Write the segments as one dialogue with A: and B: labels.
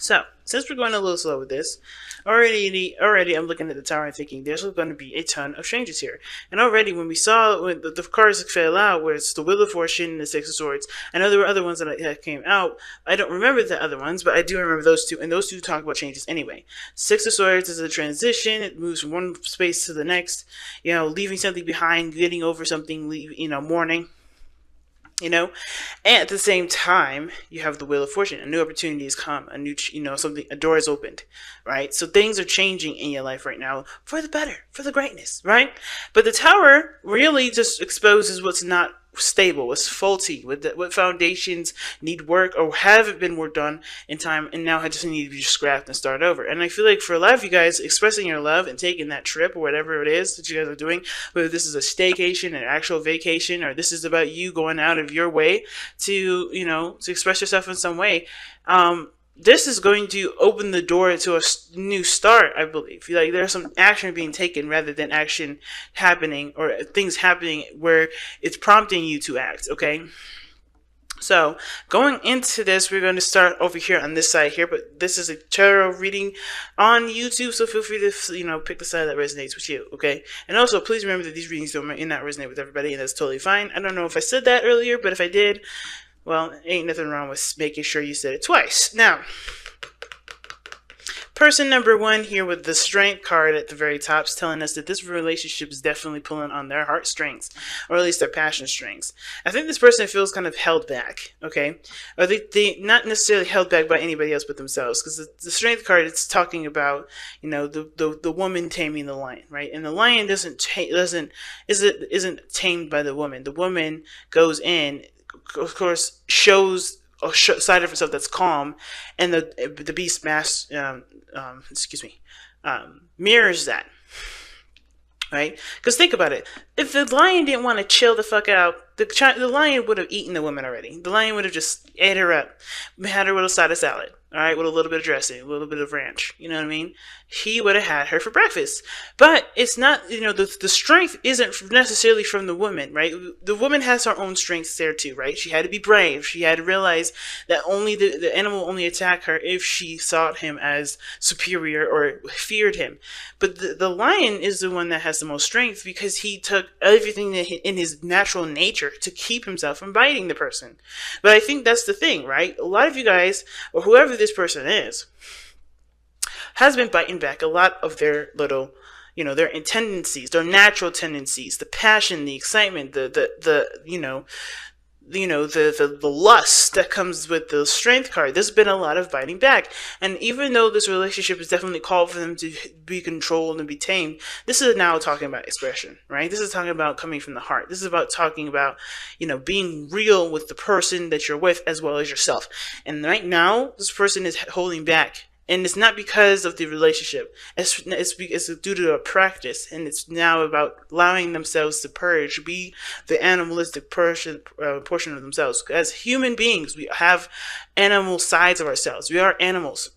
A: So, since we're going a little slow with this, already I'm looking at the tower and thinking there's going to be a ton of changes here. And already when we saw when the cards fell out, where it's the Wheel of Fortune and the Six of Swords, I know there were other ones that came out. I don't remember the other ones, but I do remember those two, and those two talk about changes anyway. Six of Swords is a transition; it moves from one space to the next. Leaving something behind, getting over something, mourning. And at the same time, you have the Wheel of Fortune. A new opportunity has come. A new, something, a door is opened, right? So things are changing in your life right now for the better, for the greatness, right? But the Tower really just exposes what's not stable, what's faulty, what foundations need work or haven't been worked on in time, and now just need to be scrapped and start over. And I feel like for a lot of you guys, expressing your love and taking that trip or whatever it is that you guys are doing, whether this is a staycation, an actual vacation, or this is about you going out of your way to express yourself in some way, this is going to open the door to a new start, I believe. Like, there's some action being taken rather than action happening or things happening where it's prompting you to act, okay? So, going into this, we're going to start over here on this side here, but this is a tarot reading on YouTube, so feel free to, pick the side that resonates with you, okay? And also, please remember that these readings may not resonate with everybody, and that's totally fine. I don't know if I said that earlier, but if I did, well, ain't nothing wrong with making sure you said it twice. Now, person number one here with the Strength card at the very top is telling us that this relationship is definitely pulling on their heartstrings, or at least their passion strings. I think this person feels kind of held back, okay? Or they not necessarily held back by anybody else but themselves, because the Strength card, it's talking about, the woman taming the lion, right? And the lion isn't tamed by the woman. The woman goes in, of course, shows a side of herself that's calm, and the beast mirrors that, right? Because think about it. If the lion didn't want to chill the fuck out, the lion would have eaten the woman already. The lion would have just ate her up, had her with a side of salad, all right, with a little bit of dressing, a little bit of ranch. You know what I mean? He would have had her for breakfast. But it's not, the strength isn't necessarily from the woman, right? The woman has her own strengths there too, right? She had to be brave. She had to realize that only the animal only attack her if she saw him as superior or feared him. But the lion is the one that has the most strength, because he took everything in his natural nature to keep himself from biting the person. But I think that's the thing, right? A lot of you guys, or whoever this person is, has been biting back a lot of their little, their tendencies, their natural tendencies, the passion, the excitement, the lust that comes with the Strength card. There's been a lot of biting back. And even though this relationship is definitely called for them to be controlled and be tamed, this is now talking about expression, right? This is talking about coming from the heart. This is about talking about, being real with the person that you're with as well as yourself. And right now, this person is holding back. And it's not because of the relationship. It's due to a practice, and it's now about allowing themselves to purge, be the animalistic portion of themselves. As human beings, we have animal sides of ourselves. We are animals.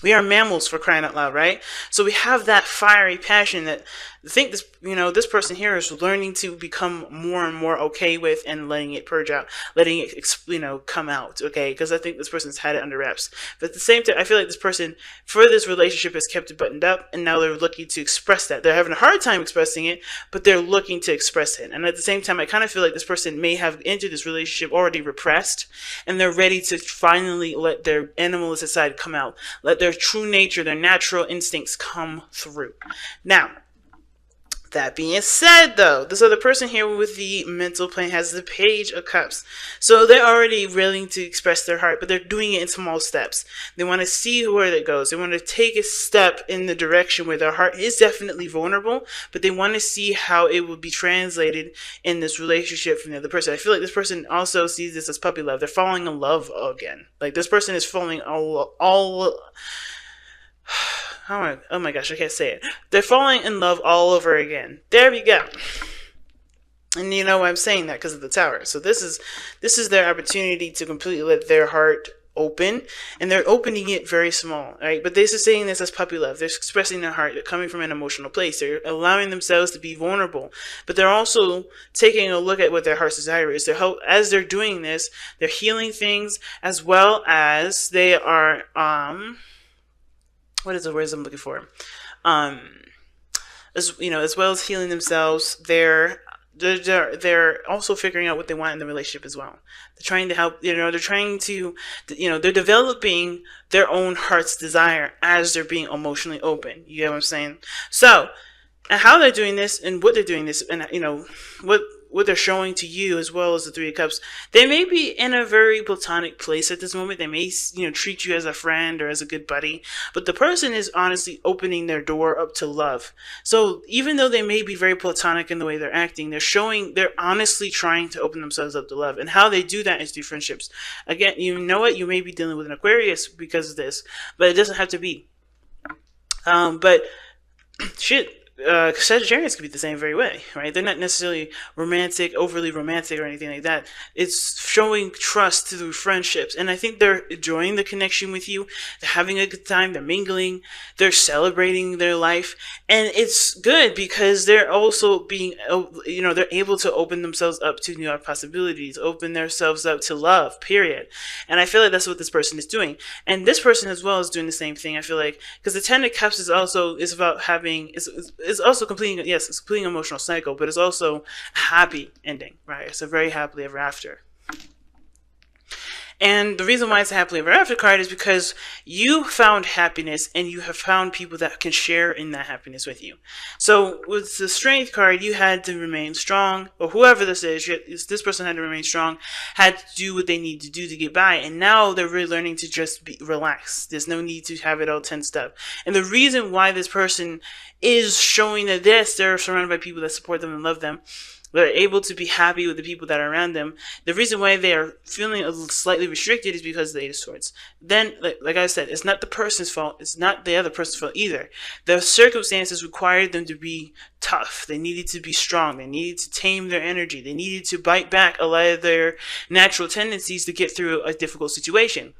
A: We are mammals, for crying out loud, right? So we have that fiery passion that I think this person here is learning to become more and more okay with, and letting it purge out, letting it, come out, okay? Because I think this person's had it under wraps. But at the same time, I feel like this person, for this relationship, has kept it buttoned up, and now they're looking to express that. They're having a hard time expressing it, but they're looking to express it. And at the same time, I kind of feel like this person may have entered this relationship already repressed, and they're ready to finally let their animalistic side come out, let their true nature, their natural instincts come through. Now, that being said, though, this other person here with the mental plane has the Page of Cups. So they're already willing to express their heart, but they're doing it in small steps. They want to see where it goes. They want to take a step in the direction where their heart is definitely vulnerable, but they want to see how it will be translated in this relationship from the other person. I feel like this person also sees this as puppy love. They're falling in love again. Like, this person is falling all oh my gosh, I can't say it. They're falling in love all over again. There we go. And I'm saying that because of the Tower. So this is their opportunity to completely let their heart open, and they're opening it very small, right? But this is saying this as puppy love. They're expressing their heart. They're coming from an emotional place. They're allowing themselves to be vulnerable, but they're also taking a look at what their heart's desire is. As they're doing this, they're healing things, as well as they are what is the words I'm looking for? Um, as well as healing themselves, they're also figuring out what they want in the relationship as well. They're trying to help, they're trying to, they're developing their own heart's desire as they're being emotionally open. You get what I'm saying? So, and how they're doing this and what they're doing this, and what they're showing to you, as well as the Three of Cups. They may be in a very platonic place at this moment. They may, treat you as a friend or as a good buddy, but the person is honestly opening their door up to love. So even though they may be very platonic in the way they're acting, they're honestly trying to open themselves up to love. And how they do that is through friendships. Again, you know what? You may be dealing with an Aquarius because of this, but it doesn't have to be. But shit. Sagittarius could be the same very way, right? They're not necessarily overly romantic or anything like that. It's showing trust through friendships. And I think they're enjoying the connection with you. They're having a good time. They're mingling. They're celebrating their life. And it's good because they're also being, they're able to open themselves up to new possibilities, open themselves up to love, period. And I feel like that's what this person is doing. And this person as well is doing the same thing, I feel like, because the Ten of Cups is about having, it's also completing an emotional cycle, but it's also a happy ending, right? It's a very happily ever after. And the reason why it's a happily ever after card is because you found happiness and you have found people that can share in that happiness with you. So with the Strength card, you had to remain strong, or whoever this is, this person had to remain strong, had to do what they need to do to get by. And now they're really learning to just relax. There's no need to have it all tensed up. And the reason why this person is showing that they're surrounded by people that support them and love them, they're able to be happy with the people that are around them. The reason why they are feeling a little slightly restricted is because of the Eight of Swords. Then, like I said, it's not the person's fault. It's not the other person's fault either. The circumstances required them to be tough. They needed to be strong. They needed to tame their energy. They needed to bite back a lot of their natural tendencies to get through a difficult situation.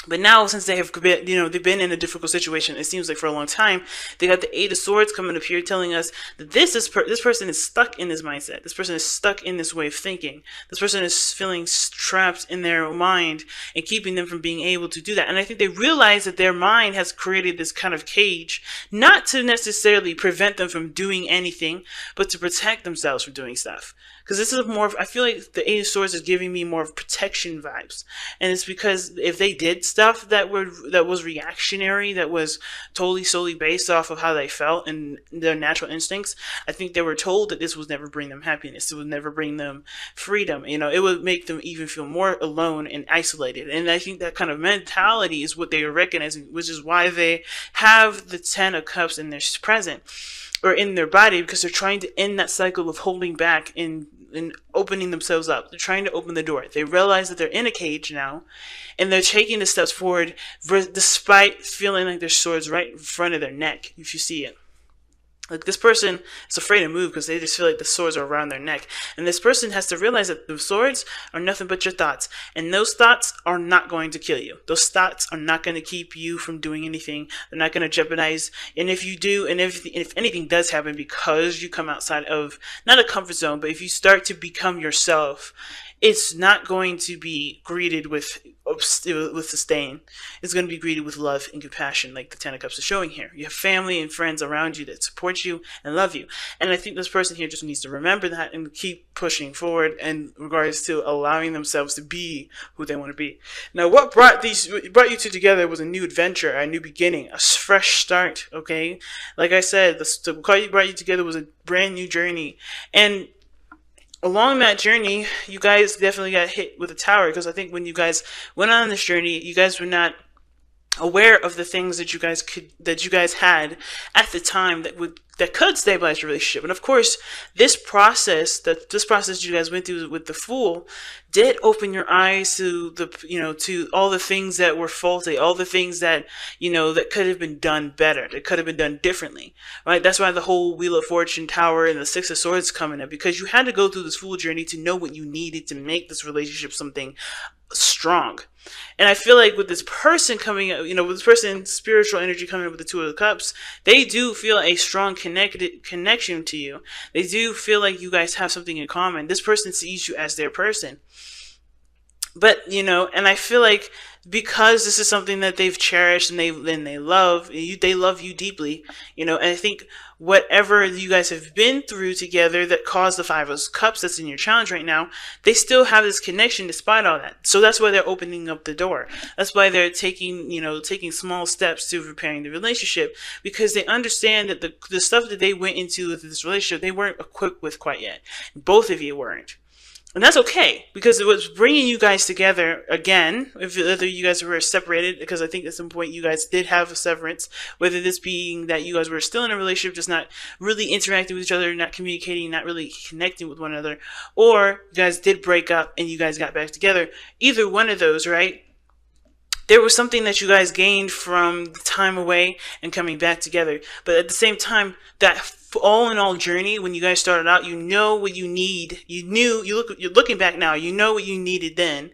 A: But now, since they have been, they've been in a difficult situation, it seems like for a long time, they got the Eight of Swords coming up here telling us that this person is stuck in this mindset. This person is stuck in this way of thinking. This person is feeling trapped in their mind and keeping them from being able to do that. And I think they realize that their mind has created this kind of cage, not to necessarily prevent them from doing anything, but to protect themselves from doing stuff. Because this is I feel like the Eight of Swords is giving me more of protection vibes. And it's because if they did stuff that was reactionary, that was totally solely based off of how they felt and their natural instincts, I think they were told that this would never bring them happiness. It would never bring them freedom. It would make them even feel more alone and isolated. And I think that kind of mentality is what they are recognizing, which is why they have the Ten of Cups in their present, or in their body, because they're trying to end that cycle of holding back and opening themselves up. They're trying to open the door. They realize that they're in a cage now, and they're taking the steps forward despite feeling like there's swords right in front of their neck, if you see it. Like, this person is afraid to move because they just feel like the swords are around their neck. And this person has to realize that the swords are nothing but your thoughts. And those thoughts are not going to kill you. Those thoughts are not going to keep you from doing anything. They're not going to jeopardize. And if you do, and if anything does happen because you come outside of, not a comfort zone, but if you start to become yourself, it's not going to be greeted with disdain. It's going to be greeted with love and compassion, like the Ten of Cups is showing here. You have family and friends around you that support you and love you. And I think this person here just needs to remember that and keep pushing forward in regards to allowing themselves to be who they want to be. Now, what brought you two together was a new adventure, a new beginning, a fresh start, okay? Like I said, what brought you together was a brand new journey. And along that journey, you guys definitely got hit with a tower, because I think when you guys went on this journey, you guys were not aware of the things that you guys had at the time that would that could stabilize your relationship. And of course, this process you guys went through with the Fool did open your eyes to to all the things that were faulty, all the things that that could have been done better, that could have been done differently, right? That's why the whole Wheel of Fortune Tower and the Six of Swords come in, because you had to go through this Fool journey to know what you needed to make this relationship something strong. And I feel like with this person coming up, with this person, spiritual energy coming up with the Two of the Cups, they do feel a strong connection to you. They do feel like you guys have something in common. This person sees you as their person. But, and I feel like because this is something that they've cherished and they love you, they love you deeply, and I think whatever you guys have been through together that caused the Five of Cups that's in your challenge right now, they still have this connection despite all that. So that's why they're opening up the door. That's why they're taking small steps to repairing the relationship, because they understand that the stuff that they went into with this relationship, they weren't equipped with quite yet. Both of you weren't. And that's okay, because it was bringing you guys together again, whether you guys were separated, because I think at some point you guys did have a severance, whether this being that you guys were still in a relationship, just not really interacting with each other, not communicating, not really connecting with one another, or you guys did break up and you guys got back together. Either one of those, right? There was something that you guys gained from the time away and coming back together. But at the same time, that all in all journey, when you guys started out, you know what you need. You're looking back now, you know what you needed then,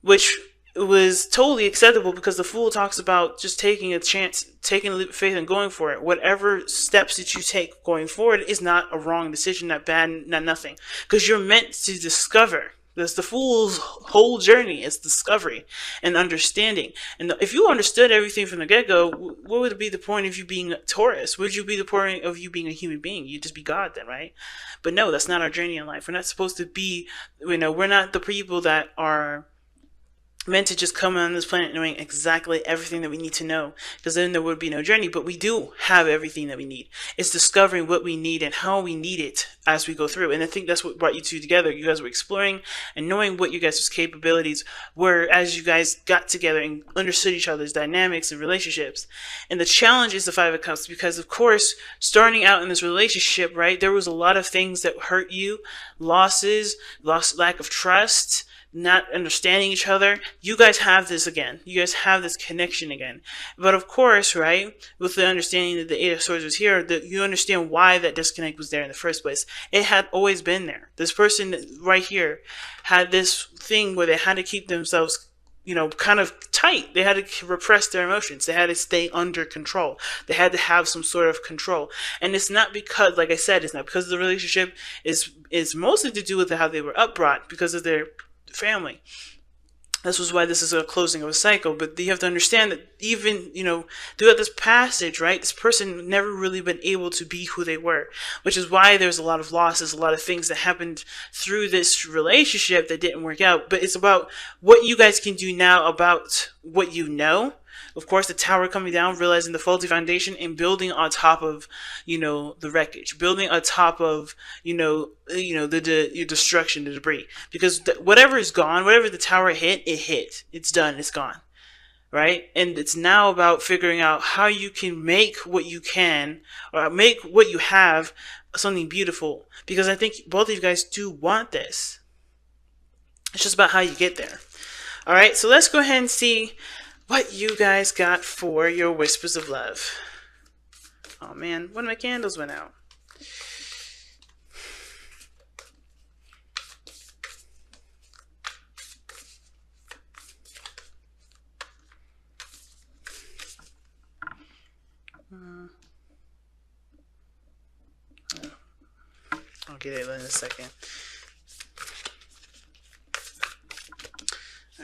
A: which was totally acceptable, because the Fool talks about just taking a chance, taking a leap of faith and going for it. Whatever steps that you take going forward is not a wrong decision, not bad, not nothing, because you're meant to discover. That's the Fool's whole journey, is discovery and understanding. And if you understood everything from the get-go, what would be the point of you being a Taurus? Would you be the point of you being a human being? You'd just be God then, right? But no, that's not our journey in life. We're not supposed to be, we're not the people that are meant to just come on this planet knowing exactly everything that we need to know, because then there would be no journey. But we do have everything that we need. It's discovering what we need and how we need it as we go through. And I think that's what brought you two together. You guys were exploring and knowing what you guys' capabilities were as you guys got together and understood each other's dynamics and relationships. And the challenge is the Five of Cups, because of course, starting out in this relationship, right, there was a lot of things that hurt you, losses, lack of trust, not understanding each other. You guys have this again. You guys have this connection again. But of course, right, with the understanding that the Eight of Swords was here, that you understand why that disconnect was there in the first place. It had always been there. This person right here had this thing where they had to keep themselves, kind of tight. They had to repress their emotions. They had to stay under control. They had to have some sort of control. And it's not because, like I said, it's not because the relationship is mostly to do with how they were upbrought, because of their family. This was why this is a closing of a cycle. But you have to understand that even, throughout this passage, right, this person never really been able to be who they were, which is why there's a lot of losses, a lot of things that happened through this relationship that didn't work out. But it's about what you guys can do now about what you know. Of course, the tower coming down, realizing the faulty foundation, and building on top of, the wreckage, building on top of, your destruction, the debris. Because whatever is gone, whatever the tower hit, it hit. It's done. It's gone. Right? And it's now about figuring out how you can make what you can, or make what you have, something beautiful. Because I think both of you guys do want this. It's just about how you get there. All right, so let's go ahead and see what you guys got for your Whispers of Love. Oh man, one of my candles went out. I'll get it in a second.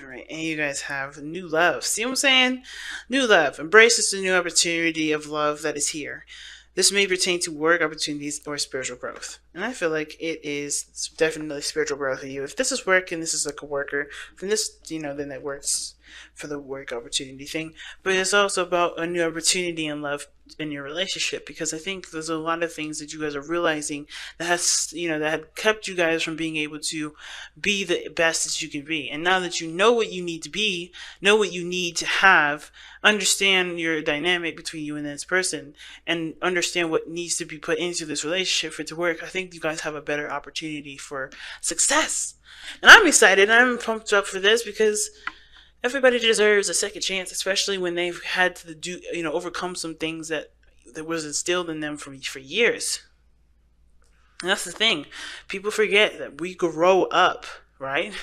A: Alright, and you guys have new love. See what I'm saying? New love. Embrace this new opportunity of love that is here. This may pertain to work opportunities or spiritual growth. And I feel like it is definitely spiritual growth for you. If this is work and this is like a worker, then this, then it works. for the work opportunity thing, but it's also about a new opportunity in love in your relationship, because I think there's a lot of things that you guys are realizing that has, that had kept you guys from being able to be the best that you can be. And now that you know what you need to be, know what you need to have, understand your dynamic between you and this person, and understand what needs to be put into this relationship for it to work, I think you guys have a better opportunity for success. And I'm excited. I'm pumped up for this because everybody deserves a second chance, especially when they've had to overcome some things that was instilled in them for years. And that's the thing. People forget that we grow up, right?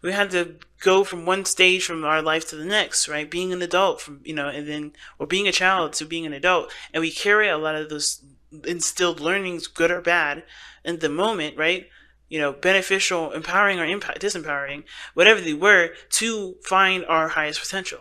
A: We had to go from one stage from our life to the next, right? Being an adult and then, or being a child to being an adult. And we carry a lot of those instilled learnings, good or bad, in the moment, right? Beneficial, empowering, or disempowering, whatever they were, to find our highest potential.